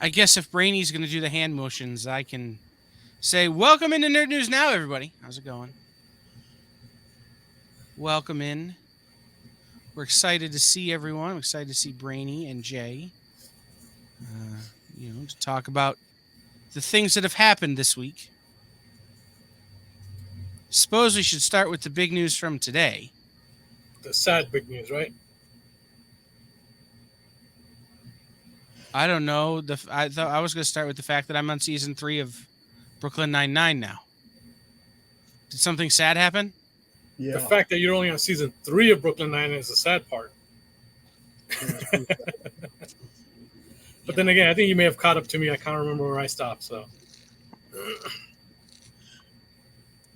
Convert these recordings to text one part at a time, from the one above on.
I guess if Brainy's going to do the hand motions, I can say, welcome into Nerd News Now, everybody. How's it going? Welcome in. We're excited to see everyone. I'm excited to see Brainy and Jay, to talk about the things that have happened this week. Suppose we should start with the big news from today. The sad big news, right? I don't know. I thought I was going to start with the fact that I'm on season 3 of Brooklyn Nine-Nine now. Did something sad happen? Yeah. The fact that you're only on season 3 of Brooklyn Nine is the sad part. But then again, I think you may have caught up to me. I can't remember where I stopped. So,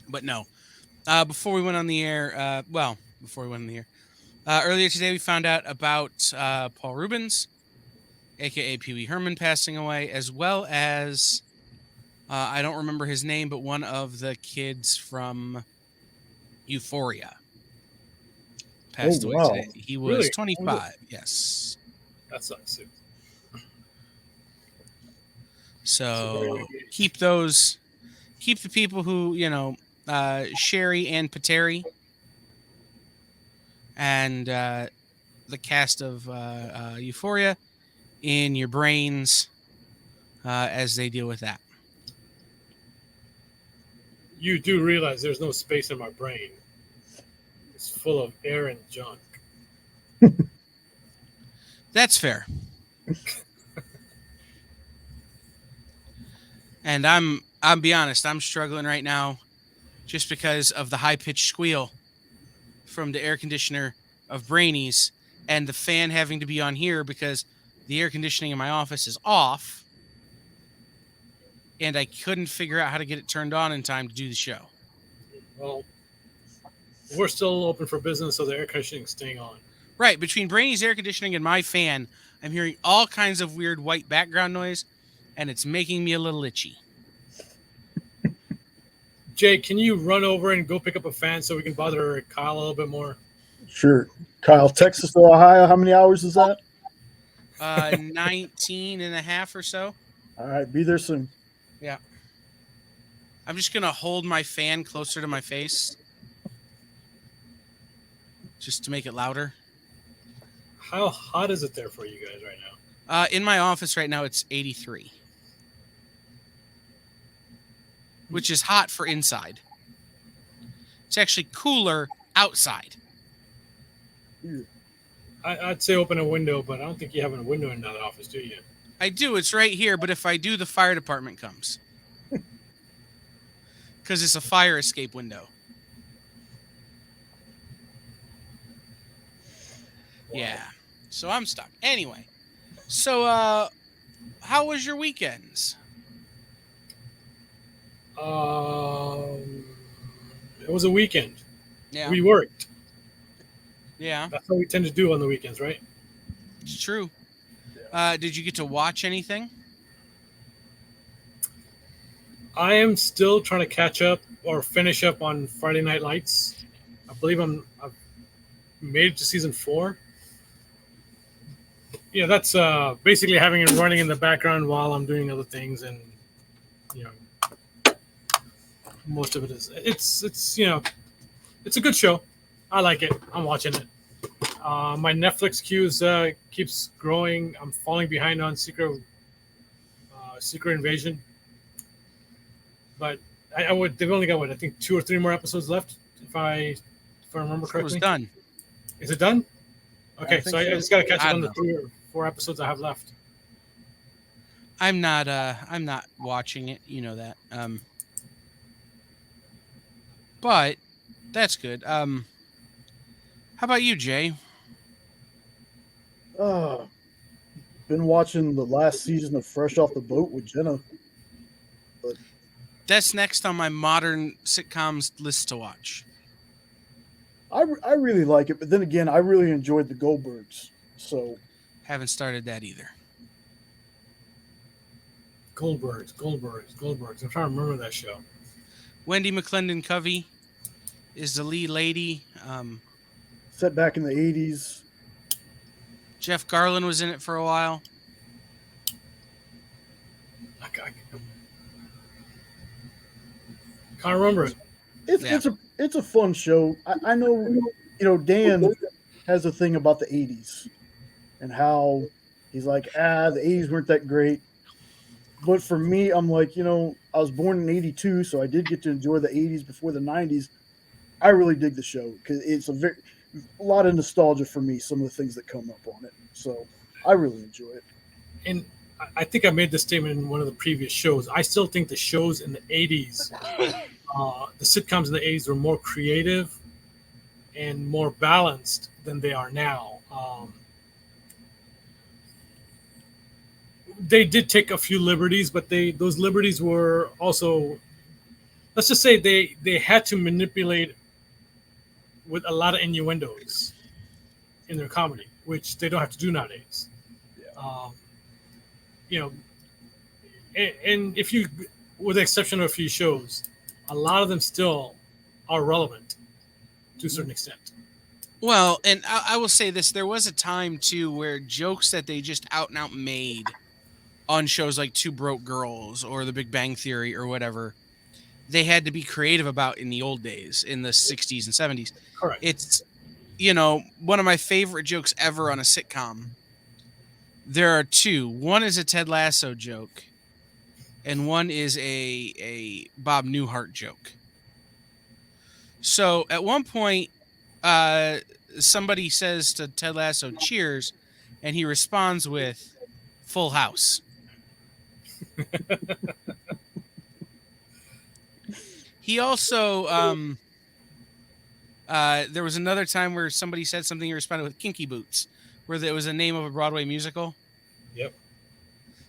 but no. Before we went on the air, earlier today we found out about Paul Rubens, aka Pee Wee Herman, passing away, as well as I don't remember his name, but one of the kids from Euphoria passed away today. He was Really? 25. Yes. That sucks. So keep the people who, Sherry and Pateri and the cast of Euphoria in your brains as they deal with that. You do realize there's no space in my brain. It's full of air and junk. That's fair. And I'll be honest, I'm struggling right now just because of the high-pitched squeal from the air conditioner of Brainy's and the fan having to be on here because the air conditioning in my office is off and I couldn't figure out how to get it turned on in time to do the show. Well, we're still open for business, so the air conditioning is staying on. Right. Between Brainy's air conditioning and my fan, I'm hearing all kinds of weird white background noise, and it's making me a little itchy. Jay, can you run over and go pick up a fan so we can bother Kyle a little bit more? Sure. Kyle, Texas to Ohio, how many hours is that? 19 and a half or so. All right, be there soon. Yeah. I'm just going to hold my fan closer to my face just to make it louder. How hot is it there for you guys right now? In my office right now, it's 83. Which is hot for inside. It's actually cooler outside. I'd say open a window, but I don't think you have a window in that office, do you? I do. It's right here, but if I do, the fire department comes. Because it's a fire escape window. Wow. Yeah. So I'm stuck. Anyway. So, how was your weekends? It was a weekend. Yeah. We worked. Yeah. That's what we tend to do on the weekends, right? It's true. Did you get to watch anything? I am still trying to catch up or finish up on Friday Night Lights. I believe I've made it to season 4. Yeah, that's basically having it running in the background while I'm doing other things, and most of it is it's a good show. I like it. I'm watching it. My Netflix queues keeps growing. I'm falling behind on Secret Invasion, but they've only got I think 2 or 3 more episodes left if I remember correctly. It was done. Is it done? Okay, so I just got to catch up on the 3 or 4 episodes I have left. I'm not watching it, you know that. But that's good. How about you, Jay? Been watching the last season of Fresh Off the Boat with Jenna. But that's next on my modern sitcoms list to watch. I really like it, but then again, I really enjoyed the Goldbergs. So haven't started that either. Goldbergs. I'm trying to remember that show. Wendy McClendon Covey is the lead lady. Set back in the 80s. Jeff Garlin was in it for a while. I can't remember it. Yeah. It's a fun show. I know, Dan has a thing about the '80s and how he's like, the '80s weren't that great. But for me, I'm like, I was born in '82, so I did get to enjoy the '80s before the '90s. I really dig the show because it's a lot of nostalgia for me. Some of the things that come up on it, so I really enjoy it. And I think I made this statement in one of the previous shows. I still think the shows in the '80s, the sitcoms in the '80s, were more creative and more balanced than they are now. They did take a few liberties, but those liberties were also, let's just say, they had to manipulate with a lot of innuendos in their comedy, which they don't have to do nowadays. Yeah. You know, and if you, with the exception of a few shows, a lot of them still are relevant to a certain extent. Well, and I will say this: there was a time too where jokes that they just out and out made on shows like Two Broke Girls or The Big Bang Theory or whatever, they had to be creative about in the old days, in the 60s and 70s. Correct. It's, one of my favorite jokes ever on a sitcom. There are two. One is a Ted Lasso joke, and one is a Bob Newhart joke. So at one point, somebody says to Ted Lasso, "Cheers," and he responds with "Full House." He also, there was another time where somebody said something, he responded with "Kinky Boots," where it was a name of a Broadway musical. Yep.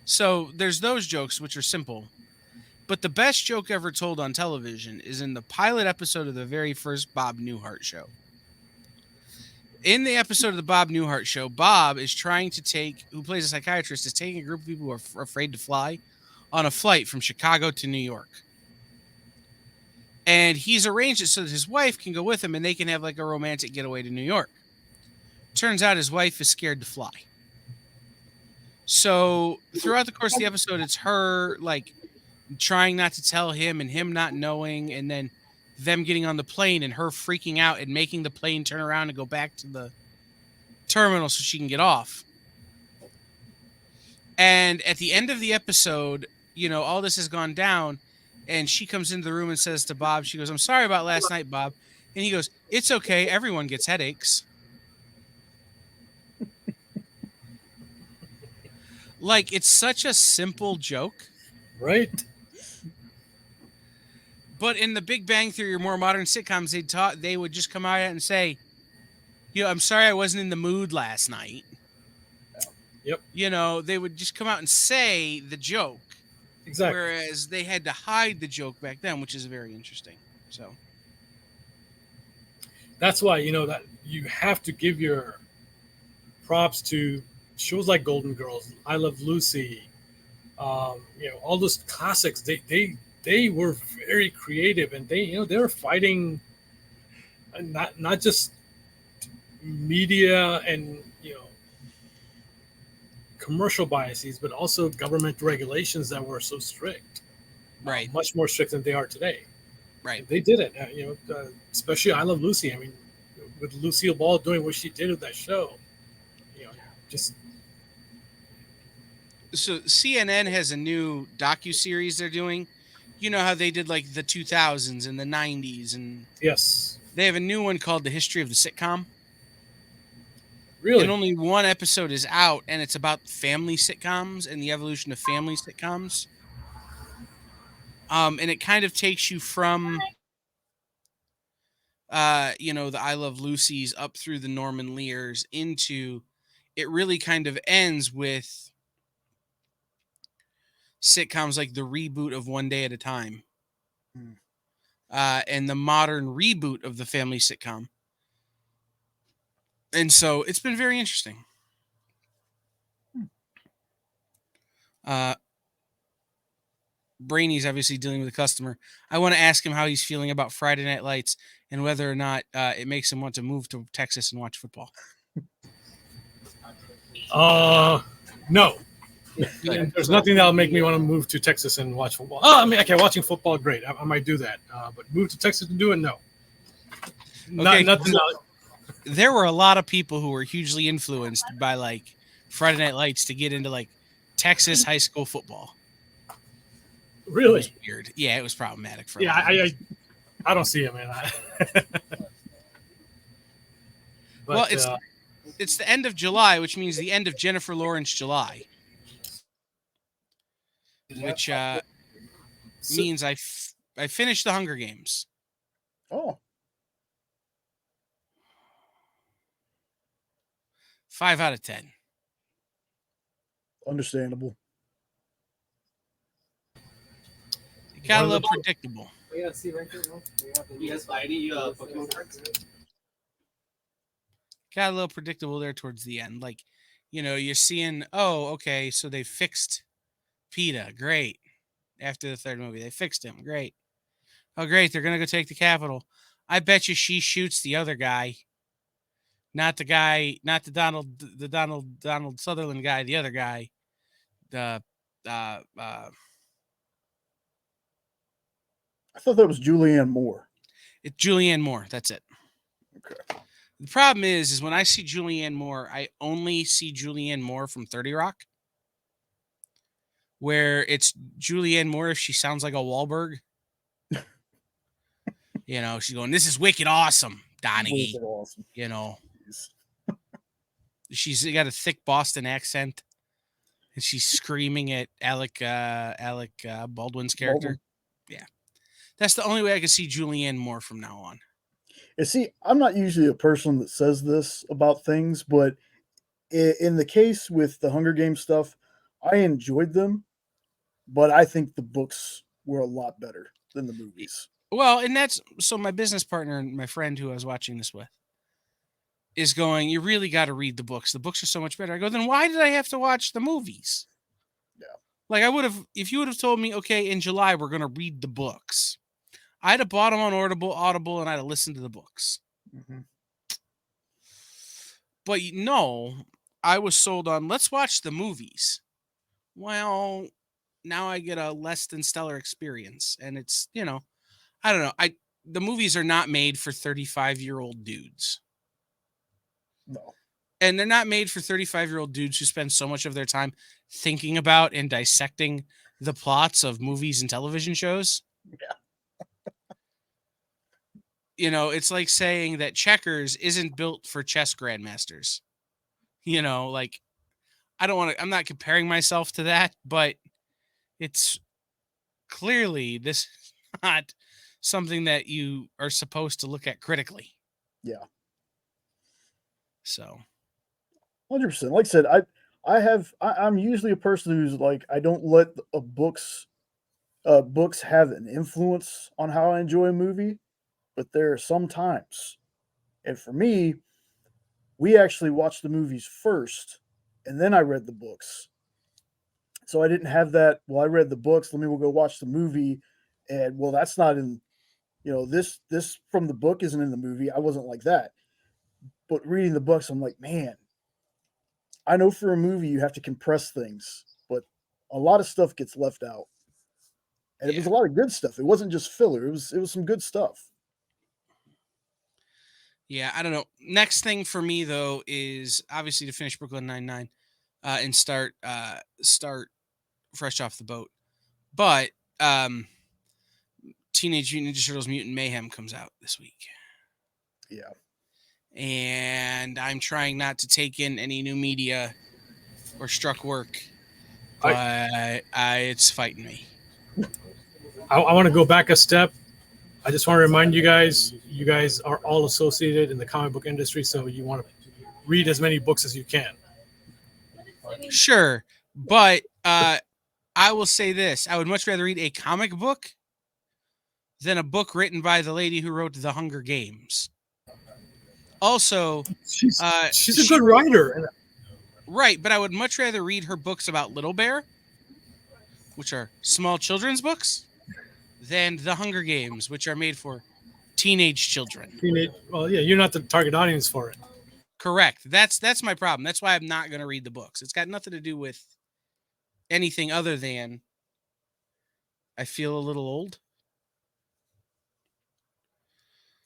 So there's those jokes, which are simple. But the best joke ever told on television is in the pilot episode of the very first Bob Newhart show. In the episode of the Bob Newhart show, Bob is trying to who plays a psychiatrist, is taking a group of people who are afraid to fly on a flight from Chicago to New York. And he's arranged it so that his wife can go with him and they can have like a romantic getaway to New York. Turns out his wife is scared to fly. So throughout the course of the episode, it's her like trying not to tell him and him not knowing, and then them getting on the plane and her freaking out and making the plane turn around and go back to the terminal so she can get off. And at the end of the episode, all this has gone down, and she comes into the room and says to Bob, she goes, "I'm sorry about last night, Bob." And he goes, "It's okay. Everyone gets headaches." Like, it's such a simple joke. Right. But in the Big Bang Theory or more modern sitcoms, they would just come out and say, "I'm sorry I wasn't in the mood last night." Yep. They would just come out and say the joke. Exactly. Whereas they had to hide the joke back then, which is very interesting. So that's why, that you have to give your props to shows like Golden Girls, I Love Lucy, all those classics. They were very creative, and they were fighting not just media and commercial biases, but also government regulations that were so strict, right, much more strict than they are today. Right, they did it. Especially I Love Lucy. I mean, with Lucille Ball doing what she did with that show, just. So CNN has a new docu-series they're doing. You know how they did like the 2000s and the 90s, and yes, they have a new one called The History of the Sitcom. Really? And only one episode is out, and it's about family sitcoms and the evolution of family sitcoms. And it kind of takes you from, the I Love Lucy's up through the Norman Lears into, it really kind of ends with sitcoms like the reboot of One Day at a Time. And the modern reboot of the family sitcom. And so it's been very interesting. Brainy's obviously dealing with a customer. I want to ask him how he's feeling about Friday Night Lights and whether or not it makes him want to move to Texas and watch football. No. Good. And there's nothing that'll make me want to move to Texas and watch football. Oh, I mean, okay, watching football, great. I might do that. But move to Texas to do it, no. Okay. Nothing. There were a lot of people who were hugely influenced by like Friday Night Lights to get into like Texas high school football. It was Really? weird. Yeah, it was problematic for a Yeah, lot of people. I don't see it, man. But, Well, it's the end of July, which means the end of Jennifer Lawrence July, which means I finished the Hunger Games. Oh, 5 out of 10. understandable. It got a little predictable. You guys buy any Pokemon cards? Got a little predictable there towards the end. Like, you're seeing, oh, okay, so they fixed PETA. Great. After the third movie, they fixed him. Great. Oh, great. They're going to go take the Capitol. I bet you she shoots the other guy. Not the guy, not the Donald Sutherland guy, the other guy. The, I thought that was Julianne Moore. it's Julianne Moore. That's it. Okay. The problem is when I see Julianne Moore, I only see Julianne Moore from 30 Rock, where it's Julianne Moore if she sounds like a Wahlberg. She's going, "This is wicked awesome, Donaghy." Wicked awesome. Jeez. She's got a thick Boston accent, and she's screaming at Alec Baldwin's character. Baldwin. Yeah, that's the only way I can see Julianne Moore from now on. And see, I'm not usually a person that says this about things, but in the case with the Hunger Games stuff, I enjoyed them, but I think the books were a lot better than the movies. Well, and that's so my business partner and my friend who I was watching this with is going, "You really got to read the books. The books are so much better." I go, "Then why did I have to watch the movies?" Yeah. Like I would have, if you would have told me, okay, in July we're going to read the books, I'd have bought them on Audible, and I'd have listened to the books. Mm-hmm. But no, I was sold on, let's watch the movies. Well, now I get a less than stellar experience. And it's, I don't know. The movies are not made for 35-year-old dudes. No. And they're not made for 35-year-old dudes who spend so much of their time thinking about and dissecting the plots of movies and television shows. Yeah. It's like saying that checkers isn't built for chess grandmasters. Like I'm not comparing myself to that, but it's clearly this is not something that you are supposed to look at critically. Yeah. So 100%. Like I said, I'm usually a person who's like, I don't let books have an influence on how I enjoy a movie, but there are some times. And for me, we actually watched the movies first, and then I read the books. So I didn't have that. Well, I read the books. Let me go watch the movie, and well, that's not in. This from the book isn't in the movie. I wasn't like that. But reading the books, I'm like, man, I know for a movie you have to compress things, but a lot of stuff gets left out. And it was a lot of good stuff. It wasn't just filler. It was some good stuff. Yeah, I don't know. Next thing for me though is obviously to finish Brooklyn Nine-Nine and start fresh off the boat. But Teenage Mutant Ninja Turtles Mutant Mayhem comes out this week. Yeah. And I'm trying not to take in any new media or struck work, but it's fighting me. I want to go back a step. I just want to remind you guys are all associated in the comic book industry, so you want to read as many books as you can. Sure, but I will say this. I would much rather read a comic book than a book written by the lady who wrote The Hunger Games. Also, she's a good writer. Right, but I would much rather read her books about Little Bear, which are small children's books, than The Hunger Games, which are made for teenage children. Well, yeah, you're not the target audience for it. Correct. That's my problem. That's why I'm not going to read the books. It's got nothing to do with anything other than I feel a little old.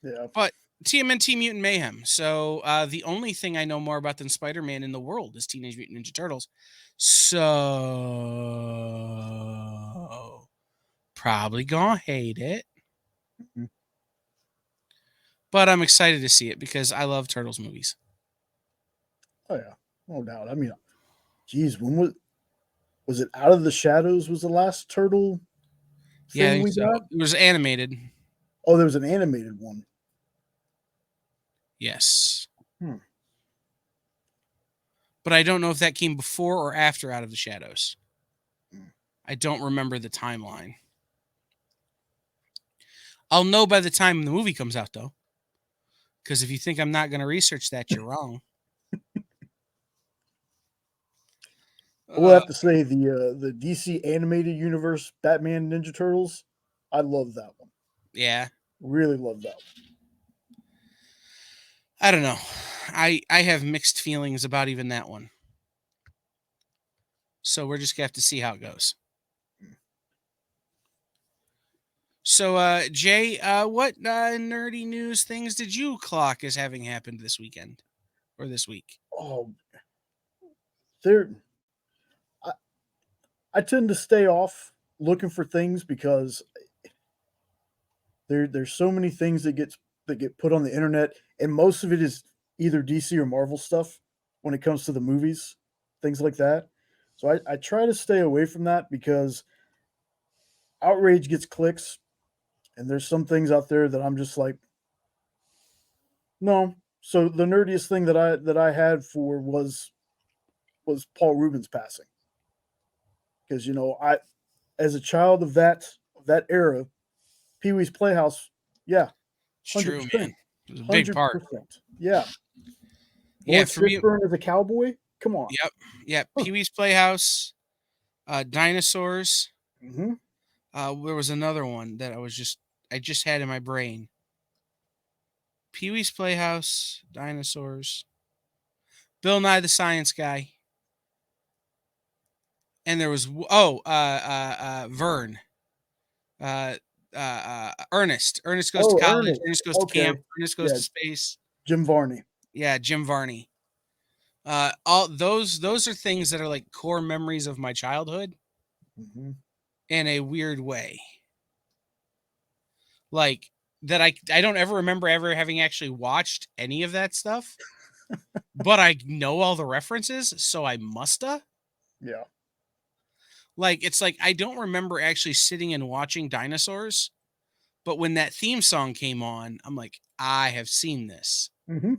Yeah. But TMNT Mutant Mayhem. So the only thing I know more about than Spider-Man in the world is Teenage Mutant Ninja Turtles. So probably gonna hate it. Mhm. But I'm excited to see it because I love Turtles movies. Oh yeah, no doubt. I mean, geez, when was it Out of the Shadows? Was the last turtle Yeah, I thing think we so. got? It was animated. Oh, there was an animated one. Yes. Hmm. But I don't know if that came before or after Out of the Shadows. Hmm. I don't remember the timeline. I'll know by the time the movie comes out, though. Because if you think I'm not going to research that, you're wrong. I will have to say the DC animated universe Batman Ninja Turtles. I love that one. Yeah. Really love that one. I don't know. I have mixed feelings about even that one. So we're just going to have to see how it goes. So, Jay, what nerdy news things did you clock as having happened this weekend or this week? Oh, there. I tend to stay off looking for things because there's so many things that get put on the internet, and most of it is either DC or Marvel stuff when it comes to the movies, things like that. So I try to stay away from that because outrage gets clicks, and there's some things out there that I'm just like, no. So the nerdiest thing that I had for was Paul Rubens passing, because I as a child of that era, Pee Wee's Playhouse, yeah, It's hundred true, man. percent, It was a big hundred part. percent, yeah. Yeah, Lawrence for me. Fishburne as a cowboy, come on. Yep. Yeah. Huh. Pee Wee's Playhouse, Dinosaurs. Mm-hmm. There was another one that I just had in my brain. Pee Wee's Playhouse, Dinosaurs, Bill Nye the Science Guy, and there was Vern, uh, Ernest. Ernest goes to Oh, college. Ernest. Ernest goes to Okay, camp. Ernest goes yeah, to space. Jim Varney. Yeah, Jim Varney. All those are things that are like core memories of my childhood Mm-hmm. in a weird way. Like that I don't ever remember ever having actually watched any of that stuff, but I know all the references, so I musta. Yeah. Like it's like I don't remember actually sitting and watching Dinosaurs, but when that theme song came on, I'm like, I have seen this. Mm-hmm.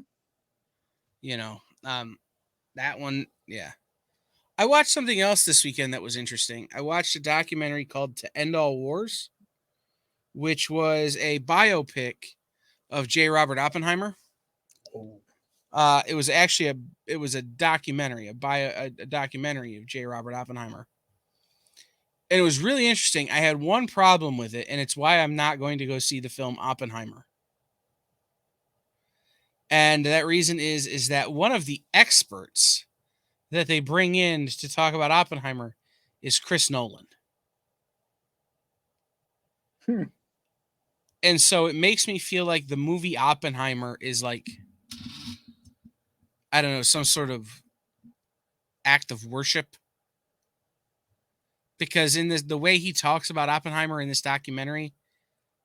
You know, that one, yeah. I watched something else this weekend that was interesting. I watched a documentary called To End All Wars, which was a biopic of J. Robert Oppenheimer. Oh. It was actually a documentary, a documentary of J. Robert Oppenheimer. And it was really interesting. I had one problem with it, and it's why I'm not going to go see the film Oppenheimer. And that reason is that one of the experts that they bring in to talk about Oppenheimer is Chris Nolan. Hmm. And so it makes me feel like the movie Oppenheimer is like, I don't know, some sort of act of worship. Because in the way he talks about Oppenheimer in this documentary,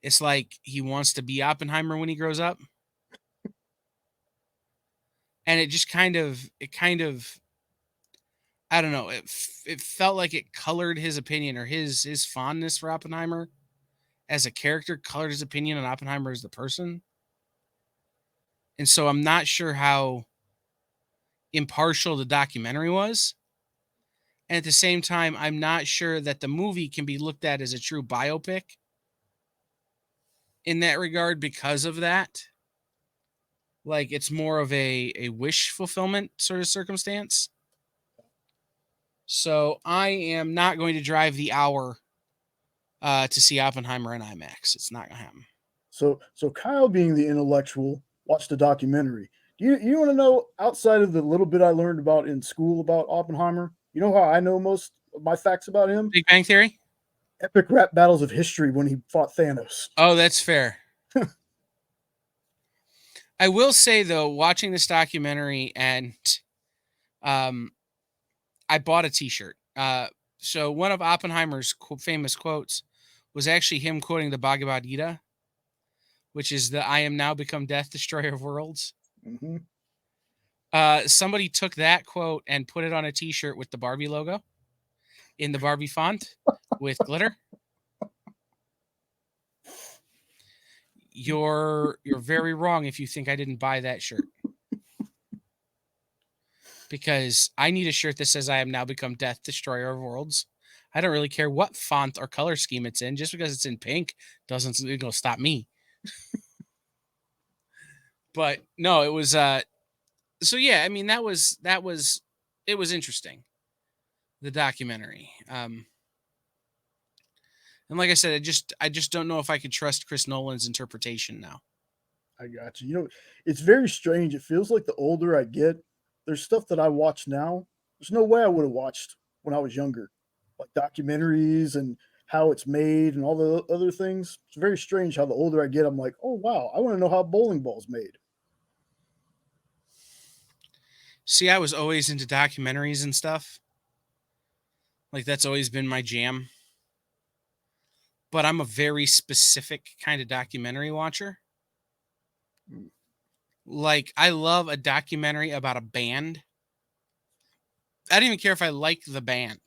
it's like he wants to be Oppenheimer when he grows up. And it just kind of, I don't know, it felt like it colored his opinion, or his fondness for Oppenheimer as a character colored his opinion on Oppenheimer as the person. And so I'm not sure how impartial the documentary was. And at the same time, I'm not sure that the movie can be looked at as a true biopic in that regard because of that. Like it's more of a wish fulfillment sort of circumstance. So I am not going to drive the hour to see Oppenheimer in IMAX. It's not going to happen. So Kyle, being the intellectual, watched the documentary. You want to know, outside of the little bit I learned about in school about Oppenheimer? You know how I know most of my facts about him? Big Bang Theory? Epic rap battles of history when he fought Thanos. Oh, that's fair. I will say though, watching this documentary and um I bought a t-shirt. So one of Oppenheimer's famous quotes was actually him quoting the Bhagavad Gita, which is the "I am now become death, destroyer of worlds." Hmm. Somebody took that quote and put it on a t-shirt with the Barbie logo in the Barbie font with glitter. You're very wrong if you think I didn't buy that shirt. Because I need a shirt that says I am now become death, destroyer of worlds. I don't really care what font or color scheme it's in. Just because it's in pink doesn't go stop me. But no, it was so yeah, I mean that was it was interesting, the documentary. And like I said, I just don't know if I could trust Chris Nolan's interpretation now. I got you. You know, it's very strange. It feels like the older I get, there's stuff that I watch now. There's no way I would have watched when I was younger, like documentaries and how it's made and all the other things. It's very strange how the older I get, I'm like, oh wow, I want to know how a bowling ball's made. See, I was always into documentaries and stuff. Like that's always been my jam. But I'm a very specific kind of documentary watcher. Mm. Like I love a documentary about a band. I don't even care if I like the band.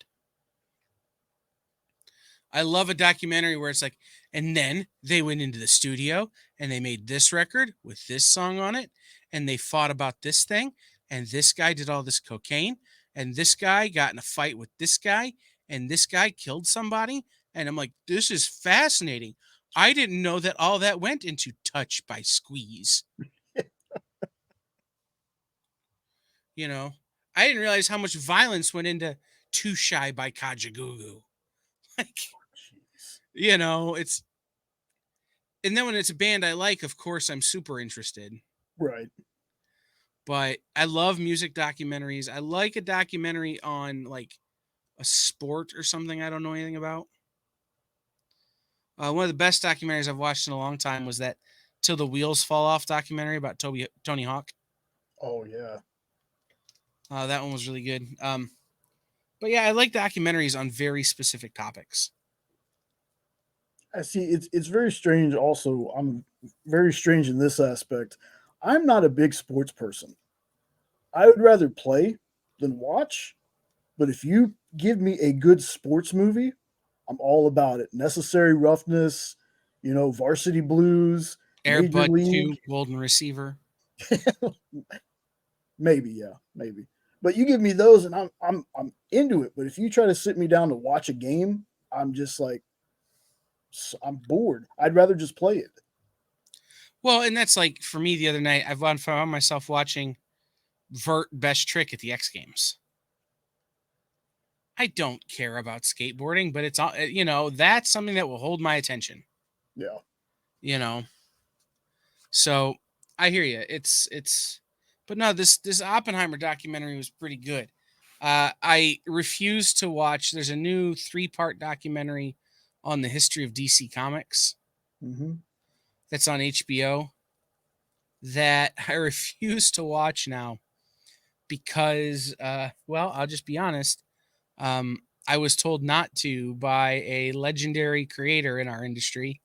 I love a documentary where it's like, and then they went into the studio and they made this record with this song on it, and they fought about this thing, and this guy did all this cocaine, and this guy got in a fight with this guy, and this guy killed somebody. And I'm like, this is fascinating. I didn't know that all that went into Touch by Squeeze. You know, I didn't realize how much violence went into Too Shy by Kajagoogoo. Like, Jeez. it's, and then when it's a band I like, of course, I'm super interested. Right. But I love music documentaries. I like a documentary on like a sport or something I don't know anything about. One of the best documentaries I've watched in a long time was that "Till the Wheels Fall Off" documentary about Tony Hawk. Oh yeah. That one was really good. But yeah, I like documentaries on very specific topics. I see. It's very strange. Also, I'm very strange in this aspect. I'm not a big sports person. I would rather play than watch. But if you give me a good sports movie, I'm all about it. Necessary Roughness, Varsity Blues, Major Airbud League. 2, Golden Receiver. Maybe, yeah, maybe. But you give me those, and I'm into it. But if you try to sit me down to watch a game, I'm just like, I'm bored. I'd rather just play it. Well, and that's like for me the other night, found myself watching Vert Best Trick at the X Games. I don't care about skateboarding, but it's all, that's something that will hold my attention. Yeah. So I hear you. But no, this Oppenheimer documentary was pretty good. I refuse to watch. There's a new 3-part documentary on the history of DC Comics Mm-hmm. that's on HBO that I refuse to watch now because, well, I'll just be honest. I was told not to by a legendary creator in our industry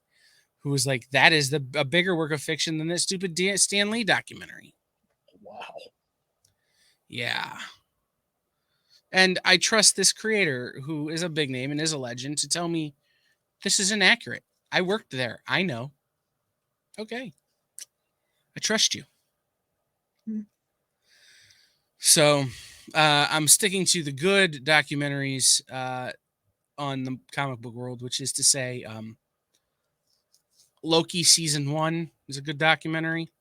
who was like, that is a bigger work of fiction than this stupid Stan Lee documentary. Wow. Yeah. And I trust this creator who is a big name and is a legend to tell me this is inaccurate. I worked there. I know. Okay. I trust you. Hmm. So I'm sticking to the good documentaries on the comic book world, which is to say Loki season 1 is a good documentary.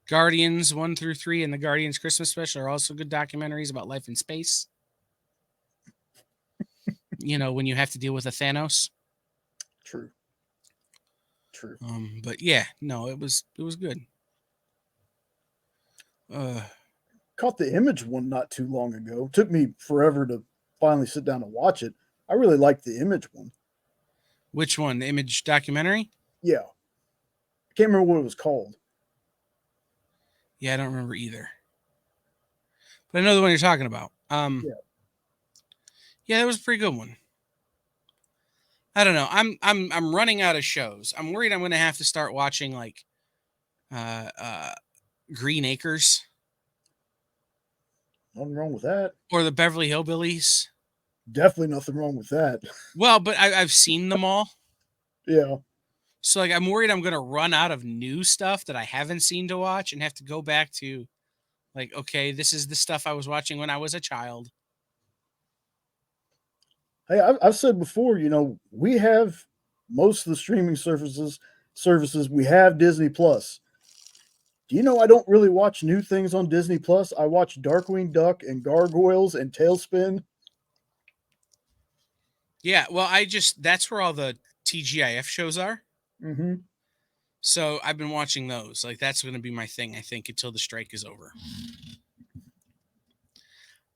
Guardians 1 through 3 and the Guardians Christmas special are also good documentaries about life in space. When you have to deal with a Thanos. True. True. But yeah, no, it was good. Caught the Image one not too long ago. Took me forever to finally sit down and watch it. I really liked the Image one. Which one? The Image documentary? Yeah. I can't remember what it was called. Yeah, I don't remember either. But I know the one you're talking about. Yeah. Yeah, that was a pretty good one. I don't know. I'm running out of shows. I'm worried I'm going to have to start watching like Green Acres Nothing wrong with that. or the Beverly Hillbillies. Definitely nothing wrong with that. Well, but I've seen them all. Yeah. So like I'm worried I'm going to run out of new stuff that I haven't seen to watch and have to go back to like, okay, this is the stuff I was watching when I was a child. Hey, I've said before, we have most of the streaming services. We have Disney Plus. Do you know I don't really watch new things on Disney Plus? I watch Darkwing Duck and Gargoyles and Tailspin. Yeah, well, that's where all the TGIF shows are. Mm-hmm. So I've been watching those. Like that's going to be my thing, I think, until the strike is over.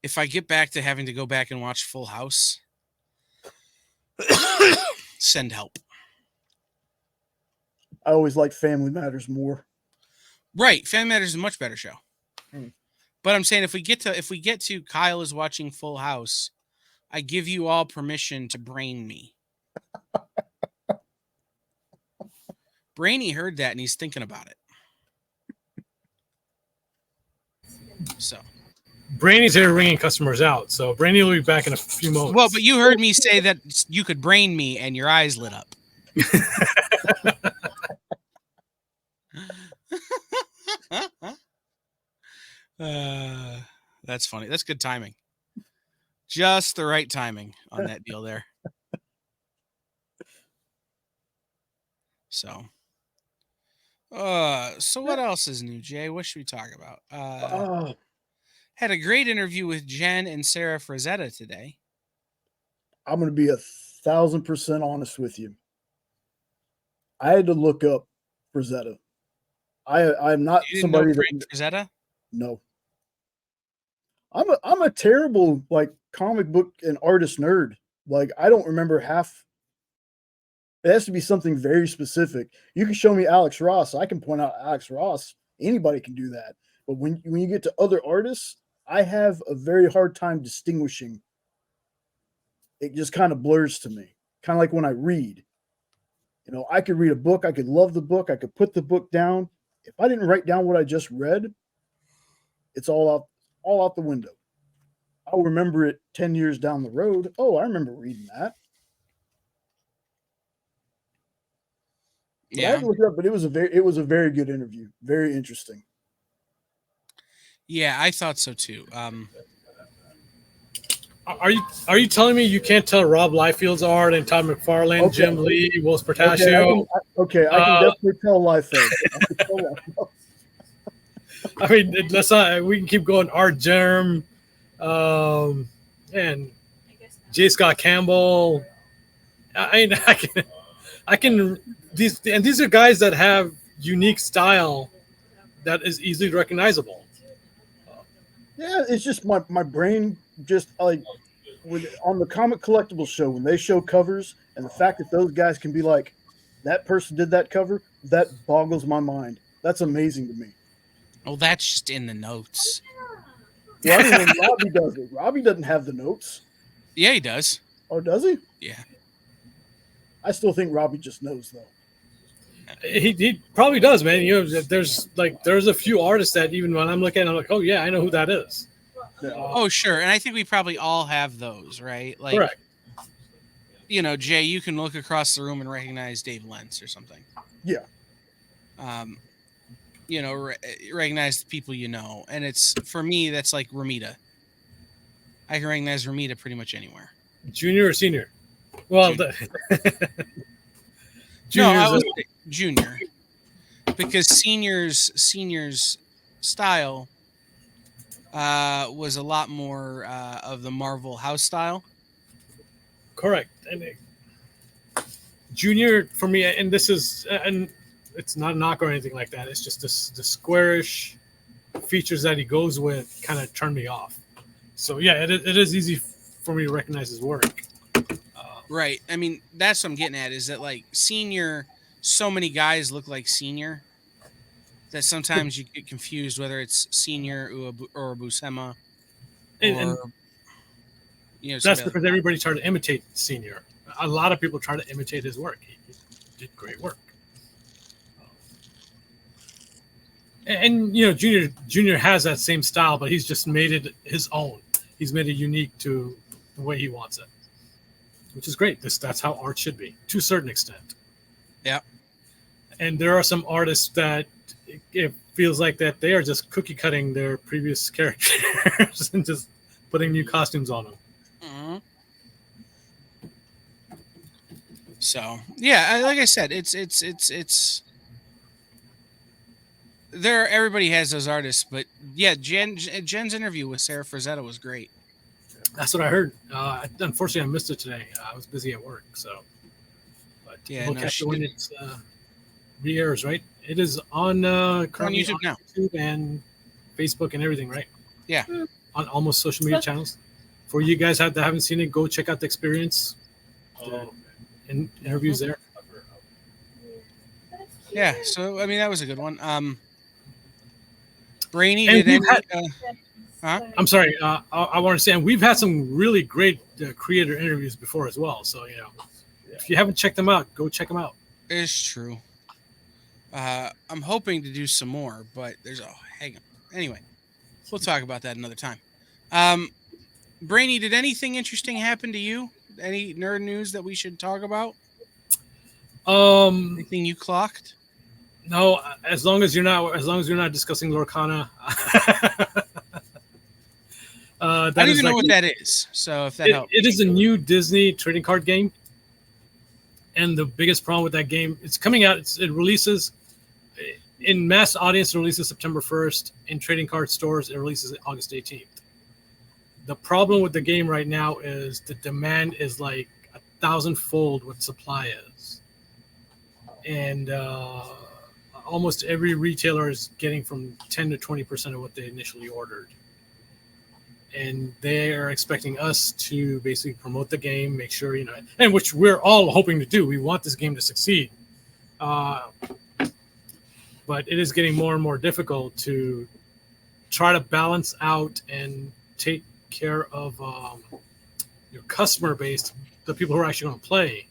If I get back to having to go back and watch Full House, send help. I always like Family Matters more. Right, Family Matters is a much better show. Hmm. But I'm saying if we get to Kyle is watching Full House, I give you all permission to brain me. Brainy heard that and he's thinking about it. So Brainy's here ringing customers out, so Brainy will be back in a few moments. well, but you heard me say that you could brain me and your eyes lit up. That's funny. That's good timing. Just the right timing on that deal there. So what else is new, Jay? What should we talk about? Had a great interview with Jen and Sarah Frazetta today. I'm going to be 1,000% honest with you. I had to look up Frazetta. I'm not You didn't somebody know Frank Frazetta? No. I'm a terrible like comic book and artist nerd. Like I don't remember half. It has to be something very specific. You can show me Alex Ross. I can point out Alex Ross. Anybody can do that. But when you get to other artists, I have a very hard time distinguishing. It just kind of blurs to me. Kind of like when I read. I could read a book. I could love the book. I could put the book down. If I didn't write down what I just read, it's all out the window. I'll remember it 10 years down the road. Oh, I remember reading that. But I had to look it up, but it was a very good interview. Very interesting. Yeah, I thought so too. Are you telling me you can't tell Rob Liefeld's art and Todd McFarlane, Okay. Jim Lee, Willis Portacio? I can definitely tell Liefeld. I mean, let's not. We can keep going. Art Germ, and J. Scott Campbell. I can. These are guys that have unique style that is easily recognizable. Yeah, it's just my brain just like on the comic collectible show when they show covers and the fact that those guys can be like that person did that cover, that boggles my mind. That's amazing to me. Oh, that's just in the notes. Well, I mean, when Robbie does it. Robbie doesn't have the notes. Yeah, he does. Oh, does he? Yeah. I still think Robbie just knows though. He probably does, man. There's a few artists that even when I'm looking, I'm like, oh yeah, I know who that is. Yeah. Oh, sure. And I think we probably all have those, right? Like, correct. Jay, you can look across the room and recognize Dave Lentz or something. Yeah. Recognize the people and it's for me that's like Ramita. I can recognize Ramita pretty much anywhere. Junior or senior? Well, I would say junior, because seniors style was a lot more of the Marvel house style. correct. Junior for me, and this is and it's not a knock or anything like that. It's just the squarish features that he goes with kind of turn me off. So yeah, it is easy for me to recognize his work. Right. I mean, that's what I'm getting at is that like senior, so many guys look like senior that sometimes you get confused whether it's senior or Buscema And or that's somebody because everybody tried to imitate Senior. A lot of people try to imitate his work. He did great work. And Junior has that same style, but he's just made it his own. He's made it unique to the way he wants it, which is great. That's how art should be, to a certain extent. Yeah. And there are some artists that it feels like that they are just cookie cutting their previous characters and just putting new costumes on them. Mm-hmm. So yeah, like I said, it's there. Everybody has those artists, but yeah, Jen's interview with Sarah Frazetta was great. That's what I heard. Unfortunately, I missed it today. I was busy at work, so. But Yeah, we'll no, catch it when it re-airs, right? It is on currently YouTube now. YouTube and Facebook and everything, right? Yeah. On almost social media channels. For you guys that haven't seen it, go check out the experience. And interviews there. Yeah, so I mean that was a good one. Brainy And did we've any? I'm sorry. I want to say, and we've had some really great creator interviews before as well. So if you haven't checked them out, go check them out. It's true. I'm hoping to do some more, but hang on. Anyway, we'll talk about that another time. Brainy, did anything interesting happen to you? Any nerd news that we should talk about? Anything you clocked? No, as long as you're not discussing Lorcana. I don't even know what that is. So if that helps, it is a new Disney trading card game, and the biggest problem with that game, it's coming out. It releases in mass audience. It releases September 1st. In trading card stores, it releases August 18th. The problem with the game right now is the demand is like 1,000-fold what supply is, and almost every retailer is getting from 10 to 20% of what they initially ordered. And they are expecting us to basically promote the game, make sure, and which we're all hoping to do. We want this game to succeed. But it is getting more and more difficult to try to balance out and take care of your customer base, the people who are actually going to play,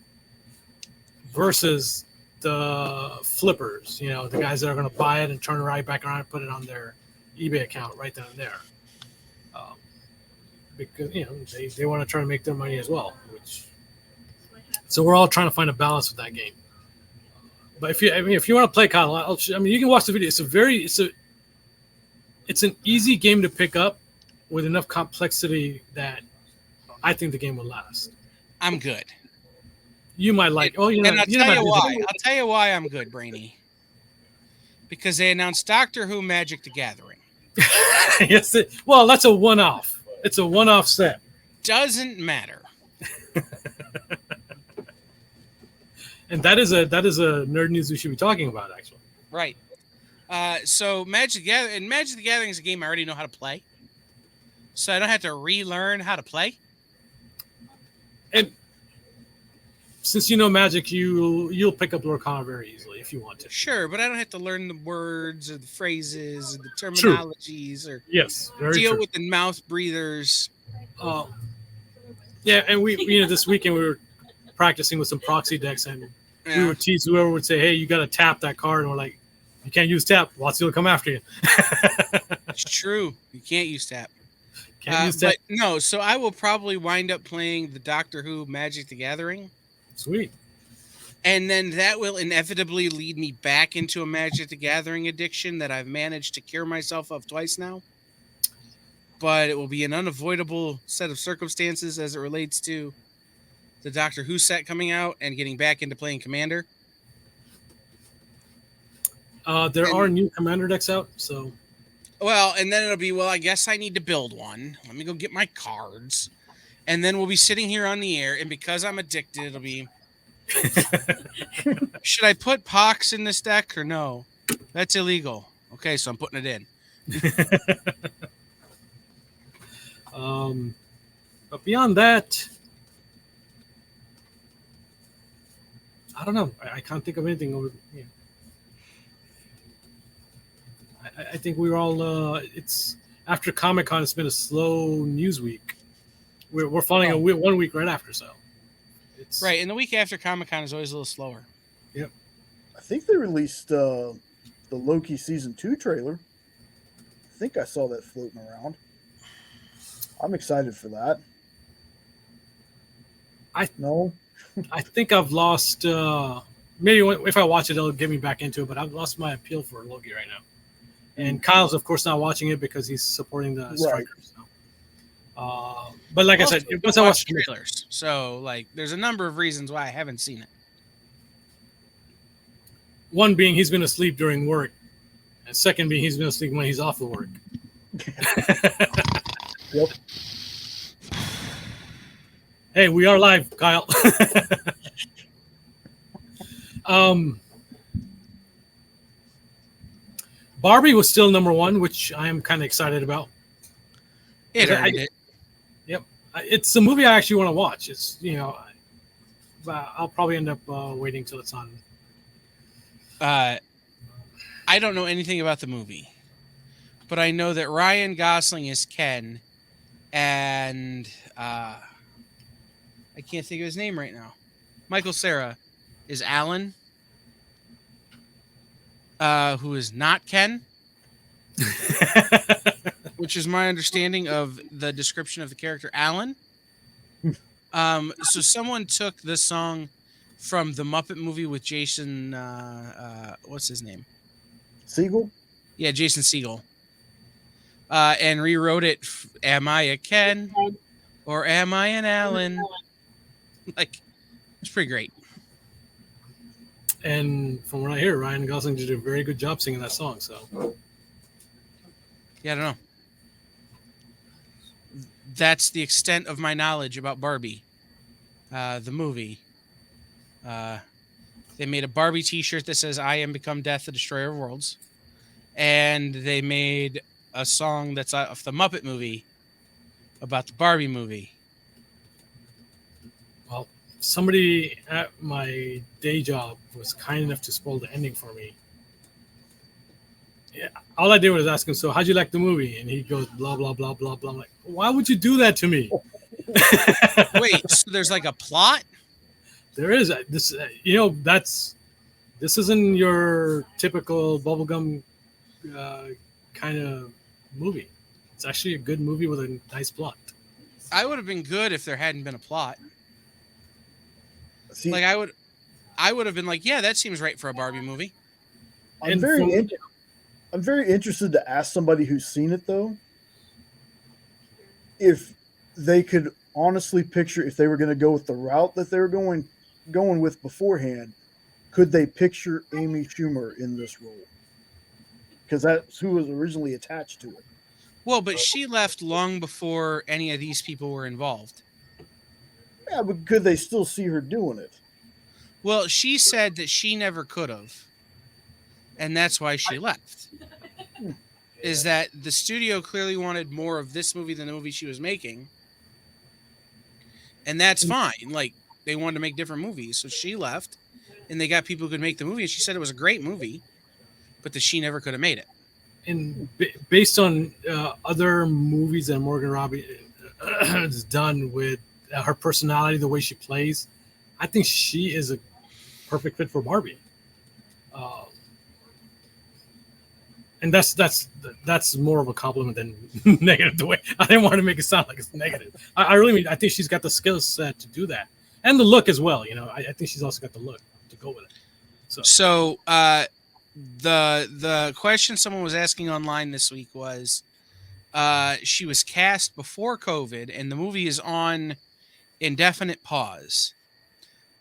versus the flippers, the guys that are going to buy it and turn it right back around and put it on their eBay account right then and there. Because they want to try to make their money as well, so we're all trying to find a balance with that game. But if you want to play, Kyle, you can watch the video. It's an easy game to pick up with enough complexity that I think the game will last. I'm good. You might like. And I'll tell you why. I'll tell you why I'm good, Brainy. Because they announced Doctor Who: Magic the Gathering. Yes. Well, that's a one-off. It's a one-off set. Doesn't matter. And that is a nerd news we should be talking about, actually. Right. So Magic the Gathering is a game I already know how to play. So I don't have to relearn how to play. And since you know Magic, you'll pick up Lorcana very easily if you want to. Sure, but I don't have to learn the words or the phrases or the terminologies or deal with the mouth breathers. Yeah, and we this weekend we were practicing with some proxy decks, and we would tease whoever would say, "Hey, you got to tap that card," and we're like, "You can't use tap. Watsy will come after you." It's true. You can't use tap. Can't use tap. But no, so I will probably wind up playing the Doctor Who Magic the Gathering. Sweet. And then that will inevitably lead me back into a Magic the Gathering addiction that I've managed to cure myself of twice now. But it will be an unavoidable set of circumstances as it relates to the Doctor Who set coming out and getting back into playing Commander. There are new Commander decks out, so. Well, and then it'll be, I guess I need to build one. Let me go get my cards. And then we'll be sitting here on the air, and because I'm addicted, it'll be, Should I put Pox in this deck or no? That's illegal. Okay, so I'm putting it in. But beyond that, I don't know. I can't think of anything. I think we're all. It's after Comic Con. It's been a slow news week. We're following 1 week right after, so it's Right, and the week after Comic-Con is always a little slower. Yep. I think they released the Loki season 2 trailer. I think I saw that floating around. I'm excited for that. No. I think I've lost. Maybe if I watch it, it'll get me back into it. But I've lost my appeal for Loki right now. And Kyle's, of course, not watching it because he's supporting the strikers. So. But like I said, once I watch trailers, so like, there's a number of reasons why I haven't seen it. One being he's been asleep during work, and second being he's been asleep when he's off the work. Yep. Hey, we are live, Kyle. Barbie was still number one, which I am kind of excited about. It earned it. Yep, it's a movie I actually want to watch. It's but I'll probably end up waiting till it's on. I don't know anything about the movie, but I know that Ryan Gosling is Ken, and I can't think of his name right now. Michael Cera is Alan, who is not Ken, which is my understanding of the description of the character Alan. So someone took the song from the Muppet movie with Jason, what's his name? Segel? Yeah, Jason Segel. And rewrote it, am I a Ken or am I an Alan? Like, it's pretty great. And from what I hear, Ryan Gosling did a very good job singing that song. So, yeah, I don't know. That's the extent of my knowledge about Barbie, the movie. They made a Barbie T-shirt that says "I am become death, the destroyer of worlds," and they made a song that's off the Muppet movie about the Barbie movie. Well, somebody at my day job was kind enough to spoil the ending for me. Yeah, all I did was ask him, "So, how'd you like the movie?" And he goes, "Blah blah blah blah blah." I'm like, "Why would you do that to me?" Wait, so there's like a plot? There is this. This isn't your typical bubblegum kind of movie. It's actually a good movie with a nice plot. I would have been good if there hadn't been a plot. See, Like, I would have been like, yeah, that seems right for a Barbie movie. I'm very interested to ask somebody who's seen it, though, if they could honestly picture, if they were going to go with the route that they were going with beforehand, could they picture Amy Schumer in this role? Because that's who was originally attached to it. Well, but she left long before any of these people were involved. Yeah, but could they still see her doing it? Well, she said that she never could have, and that's why she left. Is that the studio clearly wanted more of this movie than the movie she was making, and that's fine. Like, they wanted to make different movies, so she left, and they got people who could make the movie, and she said it was a great movie, but that she never could have made it. And based on other movies that Morgan Robbie has done with her personality, the way she plays, I think she is a perfect fit for Barbie. And that's more of a compliment than negative. The way I didn't want to make it sound like it's negative. I really mean, I think she's got the skill set to do that, and the look as well. I think she's also got the look to go with it. So the question someone was asking online this week was, she was cast before COVID, and the movie is on indefinite pause.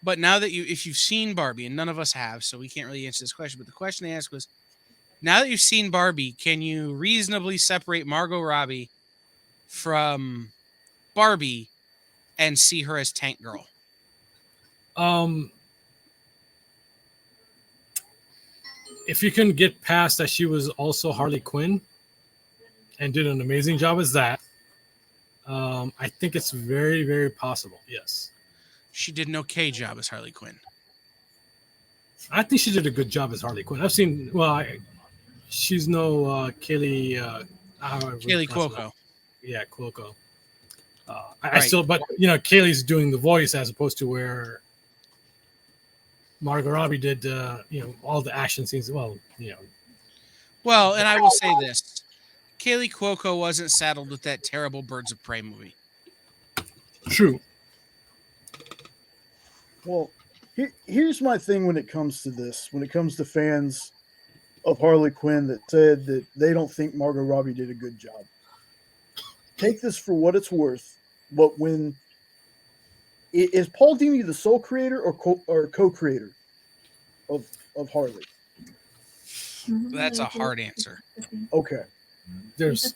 But now that if you've seen Barbie, and none of us have, so we can't really answer this question. But the question they asked was, now that you've seen Barbie, can you reasonably separate Margot Robbie from Barbie and see her as Tank Girl? if you can get past that she was also Harley Quinn and did an amazing job as that, I think it's very, very possible. Yes. She did an okay job as Harley Quinn. I think she did a good job as Harley Quinn. I've seen, she's no Kaylee. Kaylee Cuoco. Yeah, Cuoco. I Right. still, but Kaylee's doing the voice as opposed to where Margot Robbie did, all the action scenes. Well, Well, and I will say this: Kaylee Cuoco wasn't saddled with that terrible Birds of Prey movie. true. Well, here's my thing when it comes to this. When it comes to fans of Harley Quinn that said that they don't think Margot Robbie did a good job. Take this for what it's worth. But when is Paul Dini the sole creator or co-creator of Harley? That's a hard answer. Okay. There's,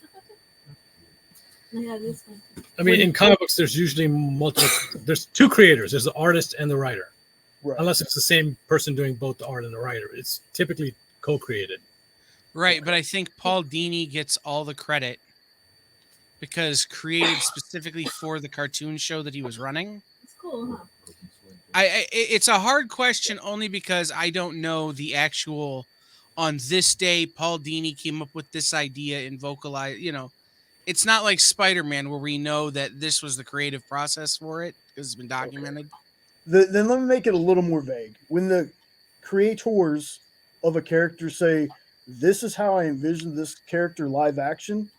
I mean, in comic books, there's usually multiple. There's two creators. There's the artist and the writer. Right. Unless it's the same person doing both the art and the writer, it's typically co-created. Right, but I think Paul Dini gets all the credit because created specifically for the cartoon show that he was running. It's cool, huh? It's a hard question only because I don't know the actual. On this day, Paul Dini came up with this idea and vocalized. It's not like Spider-Man where we know that this was the creative process for it because it's been documented. Then let me make it a little more vague. When the creators of a character say, "This is how I envision this character live action,"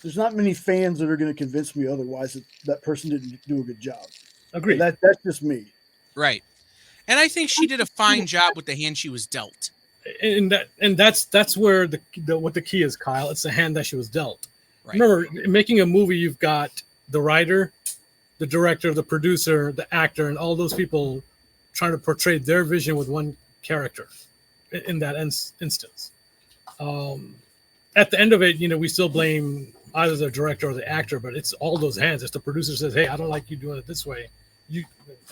there's not many fans that are going to convince me otherwise that person didn't do a good job. Agreed. That's just me. Right. And I think she did a fine job with the hand she was dealt. And that's where what the key is, Kyle. It's the hand that she was dealt. Right. Remember, making a movie, you've got the writer, the director, the producer, the actor, and all those people trying to portray their vision with one character in that instance. At the end of it, we still blame either the director or the actor, but it's all those hands. If the producer says, "Hey, I don't like you doing it this way,"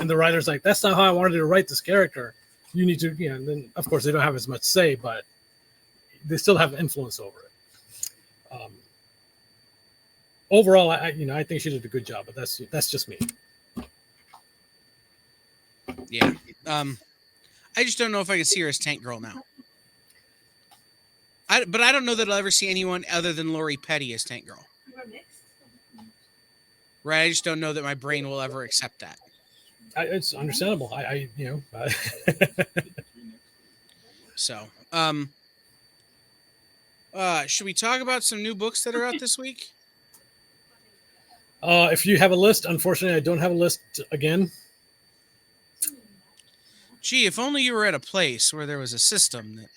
and the writer's like, "That's not how I wanted to write this character. You need to," and then of course they don't have as much say, but they still have influence over it. Overall, I think she did a good job, but that's just me. Yeah. I just don't know if I can see her as Tank Girl now. But I don't know that I'll ever see anyone other than Lori Petty as Tank Girl. Right? I just don't know that my brain will ever accept that. It's understandable. So, should we talk about some new books that are out this week? If you have a list, unfortunately, I don't have a list again. Gee, if only you were at a place where there was a system that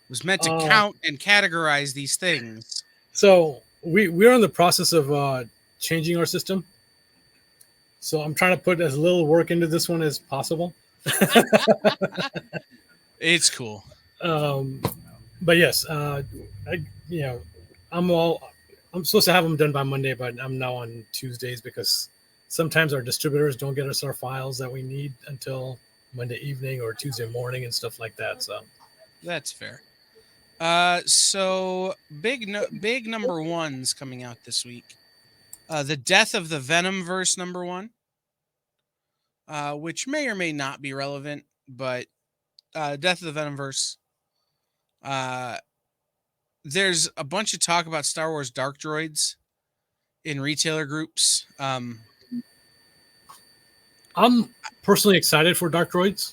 was meant to count and categorize these things. So we're in the process of changing our system. So I'm trying to put as little work into this one as possible. It's cool. But yes, I'm supposed to have them done by Monday, but I'm now on Tuesdays because sometimes our distributors don't get us our files that we need until Monday evening or Tuesday morning and stuff like that. So that's fair. So big number ones coming out this week. The Death of the Venomverse #1, which may or may not be relevant, but Death of the Venomverse. There's a bunch of talk about Star Wars Dark Droids in retailer groups. I'm personally excited for Dark Droids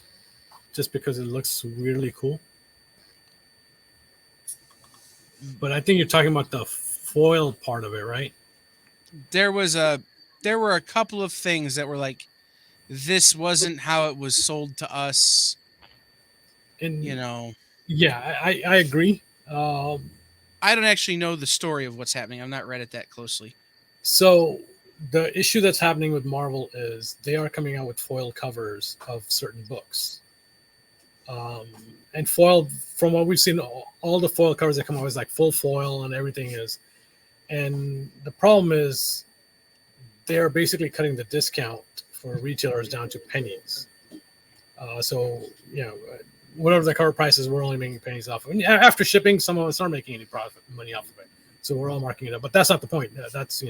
just because it looks really cool. But I think you're talking about the foil part of it, right? There were a couple of things that were like, this wasn't how it was sold to us. And yeah, I agree. I don't actually know the story of what's happening. I've not read it that closely. So the issue that's happening with Marvel is they are coming out with foil covers of certain books. And foil, from what we've seen, all the foil covers that come out is like full foil and everything is. And the problem is they're basically cutting the discount for retailers down to pennies. So, whatever the cover prices, we're only making pennies off of it. And after shipping, some of us aren't making any profit money off of it. So we're all marking it up. But that's not the point. That's,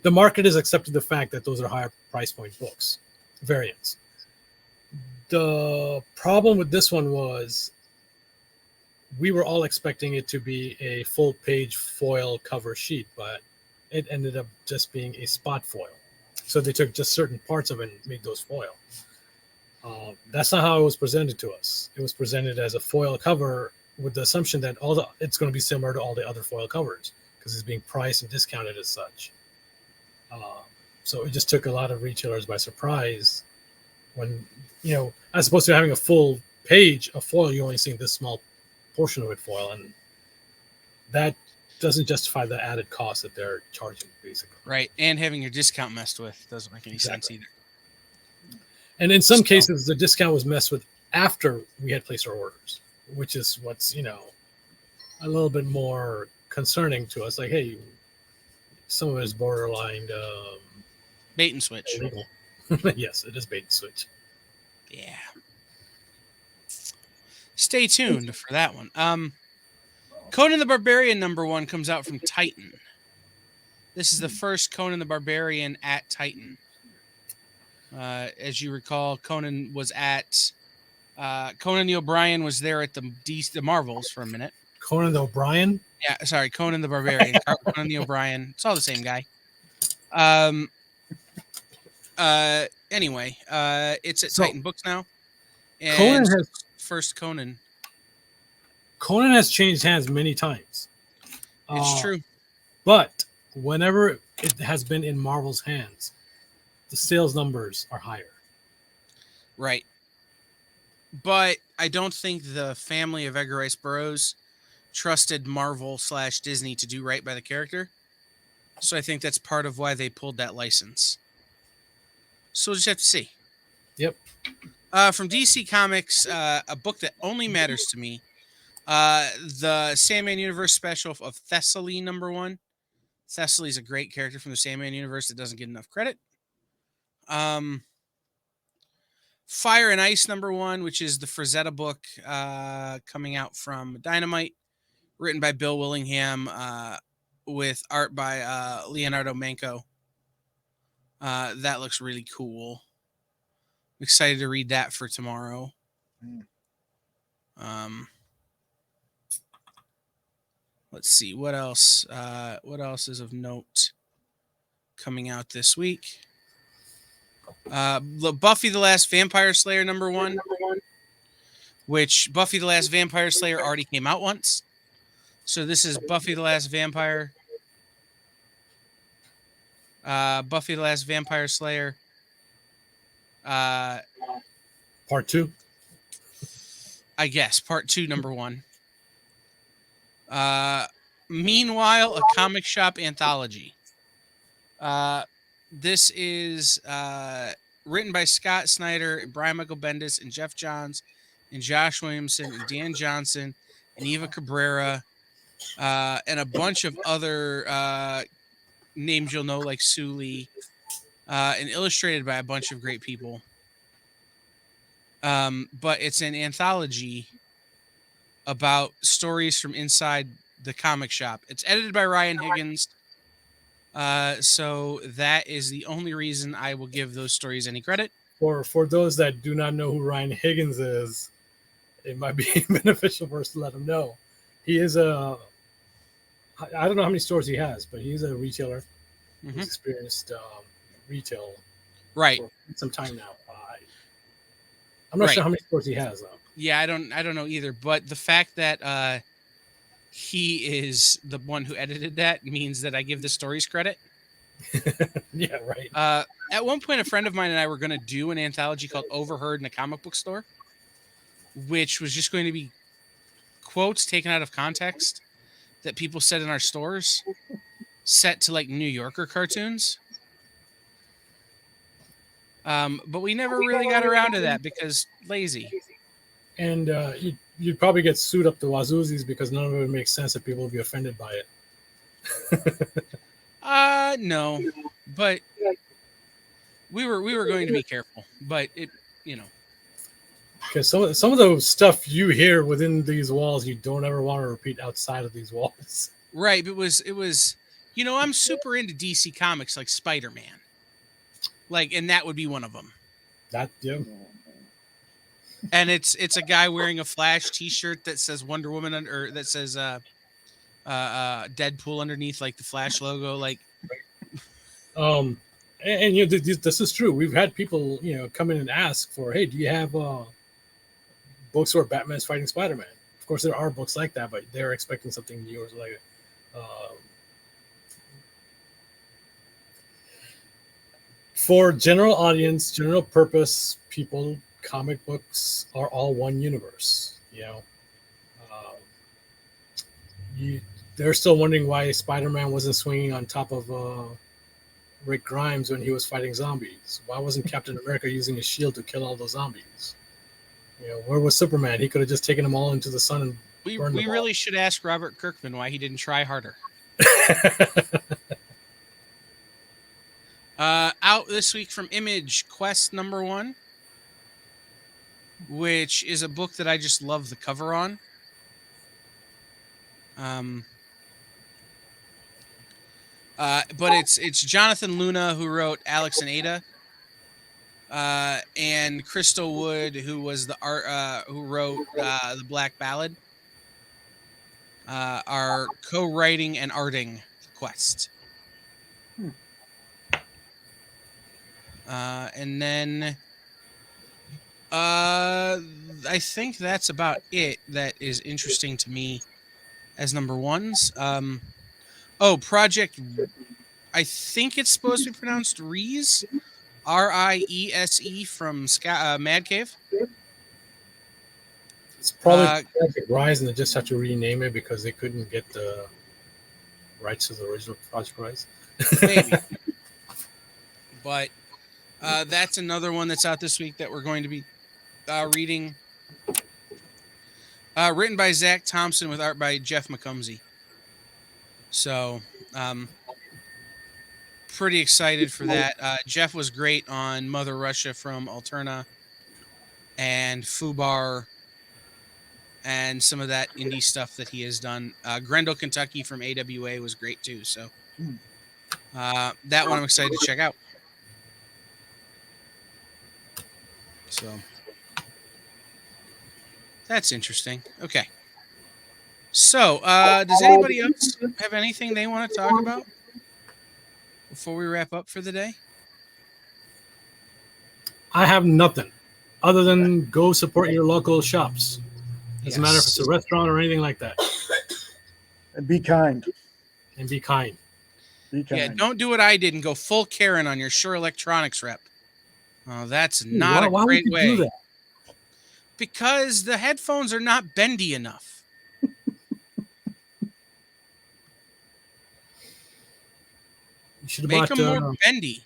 the market has accepted the fact that those are higher price point books, variants. The problem with this one was we were all expecting it to be a full page foil cover sheet, but it ended up just being a spot foil. So they took just certain parts of it and made those foil. That's not how it was presented to us. It was presented as a foil cover with the assumption that it's going to be similar to all the other foil covers because it's being priced and discounted as such. So it just took a lot of retailers by surprise when, as opposed to having a full page of foil, you're only seeing this small portion of it foil, and that doesn't justify the added cost that they're charging, basically. Right, and having your discount messed with doesn't make any sense either. And in some cases, the discount was messed with after we had placed our orders, which is what's, a little bit more concerning to us. Like, hey, some of it is borderline bait and switch. illegal. Yes, it is bait and switch. Yeah. Stay tuned for that one. Conan the Barbarian #1 comes out from Titan. This is the first Conan the Barbarian at Titan. As you recall, Conan was at Conan the O'Brien was there at the Marvels for a minute. Conan the O'Brien? Yeah, sorry, Conan the Barbarian. Conan the O'Brien. It's all the same guy. Anyway, it's at Titan Books now. And Conan has first Conan. Conan has changed hands many times. It's true. But whenever it has been in Marvel's hands, the sales numbers are higher. Right. But I don't think the family of Edgar Rice Burroughs trusted Marvel/Disney to do right by the character. So I think that's part of why they pulled that license. So we'll just have to see. Yep. From DC Comics, a book that only matters to me, the Sandman Universe special of Thessaly #1. Thessaly is a great character from the Sandman universe that doesn't get enough credit. Fire and Ice #1, which is the Frazetta book coming out from Dynamite, written by Bill Willingham, with art by Leonardo Manco. That looks really cool. I'm excited to read that for tomorrow. Let's see what else. What else is of note coming out this week? Buffy the Last Vampire Slayer #1, which Buffy the Last Vampire Slayer already came out once. So this is Buffy the Last Vampire. Buffy the Last Vampire Slayer. Part 2. I guess part 2 #1. Meanwhile, a comic shop anthology. This is written by Scott Snyder, Brian Michael Bendis, and Jeff Johns, and Josh Williamson, and Dan Johnson, and Eva Cabrera, and a bunch of other names you'll know, like Sue Lee, and illustrated by a bunch of great people. But it's an anthology about stories from inside the comic shop. It's edited by Ryan Higgins. So that is the only reason I will give those stories any credit. For those that do not know who Ryan Higgins is, it might be beneficial for us to let them know. He is I don't know how many stores he has, but he's a retailer. He's experienced retail right for some time now. I'm not sure how many stores he has, though. Yeah, I don't know either. But the fact that he is the one who edited that means that I give the stories credit. Yeah, right. At one point, a friend of mine and I were going to do an anthology called Overheard in a Comic Book Store, which was just going to be quotes taken out of context that people said in our stores, set to like New Yorker cartoons. But we never really got around to that because lazy. And you'd probably get sued up the wazoozies because none of it would make sense that people would be offended by it. No, but we were going to be careful. But it, Because some of the stuff you hear within these walls, you don't ever want to repeat outside of these walls. Right. It was, I'm super into DC comics like Spider-Man. Like, and that would be one of them. That yeah. And it's a guy wearing a Flash t-shirt that says Wonder Woman or that says Deadpool underneath, like the Flash logo. Like, And this is true. We've had people come in and ask for, hey, do you have books where Batman's fighting Spider-Man? Of course, there are books like that, but they're expecting something new, or like for general audience, general purpose people. Comic books are all one universe. They're still wondering why Spider-Man wasn't swinging on top of Rick Grimes when he was fighting zombies. Why wasn't Captain America using his shield to kill all those zombies? Where was Superman? He could have just taken them all into the sun and we burned them all. really should ask Robert Kirkman why he didn't try harder. Out this week from Image, Quest #1, which is a book that I just love the cover on. But it's Jonathan Luna who wrote Alex and Ada, and Crystal Wood who was the art who wrote the Black Ballad, are co-writing and arting Quest. And then I think that's about it that is interesting to me as #1s. Project, I think it's supposed to be pronounced Riese, Riese from Mad Cave. It's probably Project Rise, and they just have to rename it because they couldn't get the rights to the original Project Rise. Maybe. But that's another one that's out this week that we're going to be reading. Written by Zach Thompson with art by Jeff McComsey. So, pretty excited for that. Jeff was great on Mother Russia from Alterna and Fubar and some of that indie stuff that he has done. Grendel, Kentucky from AWA was great too. So, that one I'm excited to check out. So, that's interesting. Okay. So, does anybody else have anything they want to talk about before we wrap up for the day? I have nothing other than go support your local shops. Doesn't matter if it's a restaurant or anything like that. And be kind. And be kind. Be kind. Yeah, don't do what I did and go full Karen on your Sure Electronics rep. Oh, that's not a great way. Do that? Because the headphones are not bendy enough. You should have Make bought, them more bendy.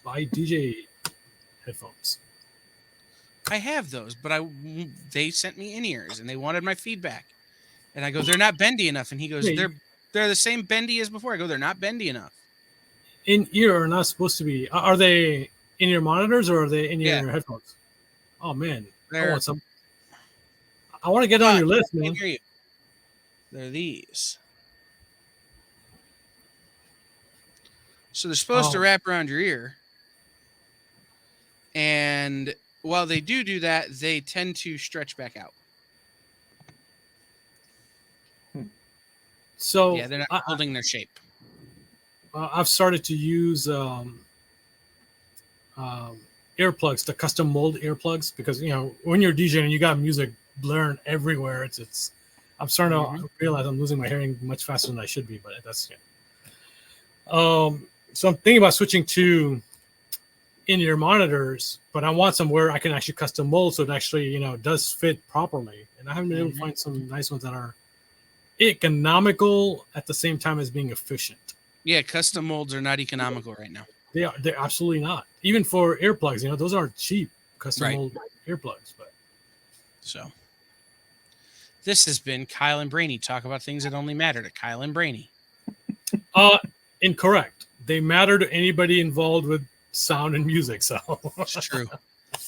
Buy DJ headphones. I have those, but they sent me in-ears and they wanted my feedback. And I go, they're not bendy enough. And he goes, they're the same bendy as before. I go, they're not bendy enough. In-ear are not supposed to be. Are they in-ear monitors or are they in-ear headphones? Oh, man. I want some. I want to get on your list, man. Hear you. They're these. So they're supposed to wrap around your ear. And while they do that, they tend to stretch back out. So yeah, they're not holding their shape. I've started to use earplugs, the custom mold earplugs, because when you're DJing and you got music blaring everywhere, it's. I'm starting to realize I'm losing my hearing much faster than I should be, but that's so I'm thinking about switching to in-ear monitors, but I want somewhere I can actually custom mold so it actually does fit properly. And I haven't been able to find some nice ones that are economical at the same time as being efficient. Yeah, custom molds are not economical right now. They're absolutely not. Even for earplugs, those aren't cheap custom mold earplugs. But so this has been Kyle and Brainy talk about things that only matter to Kyle and Brainy. Incorrect. They matter to anybody involved with sound and music. So it's true.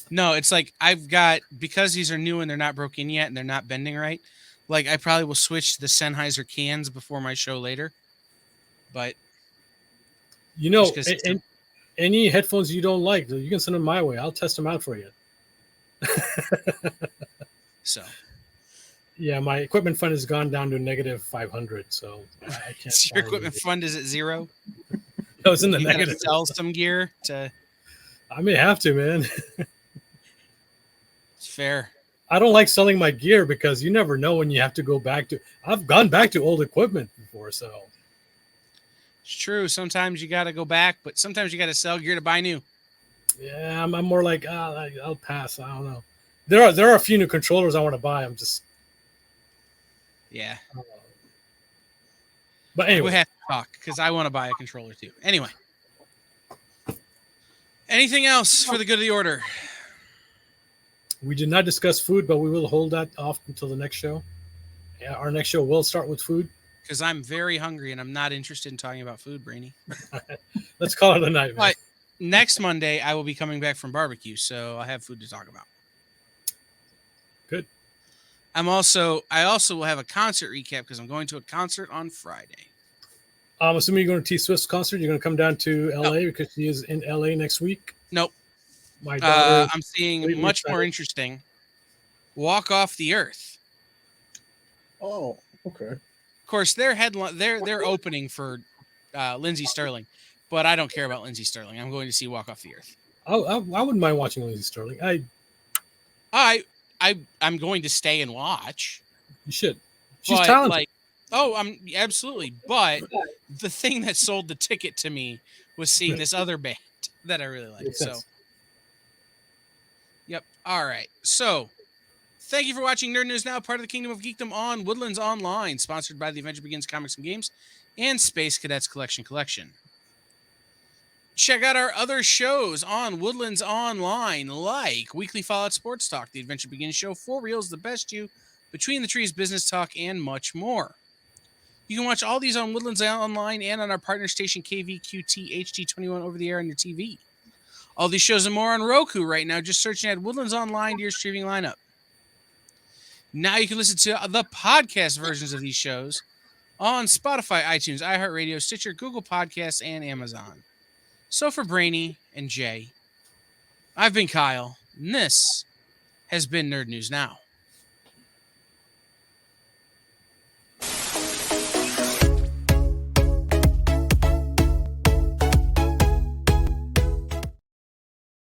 No, it's like I've got, because these are new and they're not broken yet and they're not bending right. Like I probably will switch to the Sennheiser cans before my show later. But You just know, because any headphones you don't like, you can send them my way. I'll test them out for you. so Yeah, my equipment fund has gone down to negative 500, so I can't. so your buy equipment anything. fund is at zero. I was in the You gotta negative. sell some gear to. I may have to, man. It's fair. I don't like selling my gear because you never know when you have to go back to. I've gone back to old equipment before, so It's true. Sometimes you gotta go back, but sometimes you gotta sell gear to buy new. yeah, I'm more like I'll pass. I don't know. There are a few new controllers I want to buy. I'm just. Yeah. But We anyway, have to talk because I want to buy a controller too. Anyway. Anything else for the good of the order? we did not discuss food, but we will hold that off until the next show. Yeah, our next show will start with food. Because I'm very hungry and I'm not interested in talking about food, Brainy. Let's call it a night, man. But next Monday, I will be coming back from barbecue, so I have food to talk about. Good. I also will have a concert recap because I'm going to a concert on Friday. I'm assuming you're going to T Swift's concert. You're going to come down to LA because she is in LA next week. Nope. My daughter. I'm seeing completely much more excited. interesting. Walk Off the Earth. Oh, okay. Of course, they're opening for Lindsey Sterling, but I don't care about Lindsey Sterling. I'm going to see Walk Off the Earth. I wouldn't mind watching Lindsey Sterling. I'm going to stay and watch. You should. She's But, talented. I'm absolutely. But the thing that sold the ticket to me was seeing this other band that I really like. Makes So, sense. yep. All right. So, thank you for watching Nerd News Now, part of the Kingdom of Geekdom on Woodlands Online, sponsored by the Adventure Begins Comics and Games and Space Cadets Collection. Check out our other shows on Woodlands Online, like Weekly Fallout Sports Talk, The Adventure Begins Show, 4 Reels, The Best You, Between the Trees Business Talk, and much more. You can watch all these on Woodlands Online and on our partner station KVQT HD21 over the air on your TV. All these shows and more on Roku right now. Just searching at Woodlands Online to your streaming lineup. Now you can listen to the podcast versions of these shows on Spotify, iTunes, iHeartRadio, Stitcher, Google Podcasts, and Amazon. So for Brainy and Jay, I've been Kyle, and this has been Nerd News Now.